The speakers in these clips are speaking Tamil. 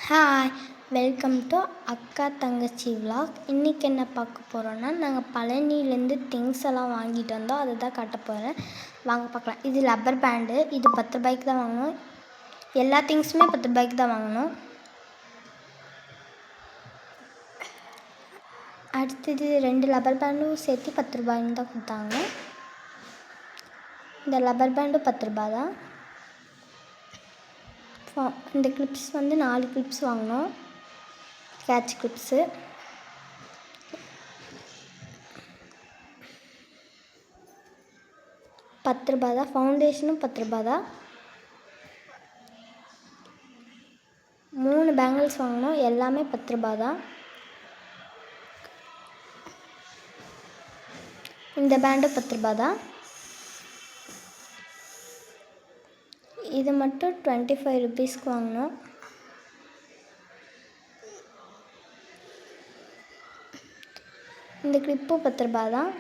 ஹாய், வெல்கம் டு அக்கா தங்கச்சி விலாக். இன்றைக்கி என்ன பார்க்க போகிறோன்னா, நாங்கள் பழனிலேருந்து திங்ஸ் எல்லாம் வாங்கிட்டு வந்தோம். அதை தான் காட்ட போகிறேன். வாங்க பார்க்கலாம். இது ரப்பர் பேண்டு. இது 10 ரூபாய்க்கு தான் வாங்கினோம். எல்லா திங்ஸுமே 10 ரூபாய்க்கு தான் வாங்கினோம். அடுத்தது 2 ரப்பர் பேண்டும் சேர்த்து 10 ரூபாய்ன்னு தான் கொடுத்தாங்க. இந்த ரப்பர் பேண்டும் 10 ரூபா தான். இந்த கிளிப்ஸ் வந்து 4 கிளிப்ஸ் வாங்கினோம், கேட்ச் கிளிப்ஸு. ₹10 தான். ஃபவுண்டேஷனும் ₹10 தான். 3 பேங்கிள்ஸ் வாங்கினோம், எல்லாமே ₹10 தான். இந்த பேண்டும் ₹10 தான். இது மட்டும் 25 ரூபீஸ்க்கு வாங்கினோம். இந்த கிளிப்பும் ₹10 தான்.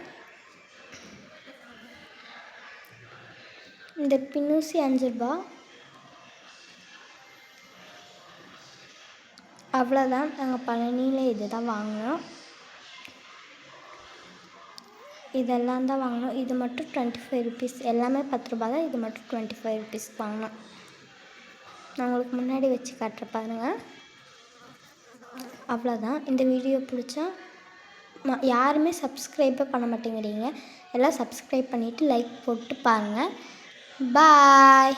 இந்த பின்னூசி ₹5. அவ்வளோதான். நாங்கள் பழனியில் இது தான் வாங்கினோம். இதெல்லாம் தான் வாங்கினோம். இது மட்டும் 25 ரூபீஸ். எல்லாமே ₹10 தான். இது மட்டும் 25 ரூபீஸ்க்கு வாங்கினோம். நான் உங்களுக்கு முன்னாடி வச்சு காட்டுற பாருங்கள். அவ்வளோதான். இந்த வீடியோ பிடிச்சா யாருமே சப்ஸ்கிரைபே பண்ண மாட்டேங்கிறீங்க. எல்லாம் சப்ஸ்கிரைப் பண்ணிவிட்டு லைக் போட்டு பாருங்கள். பாய்.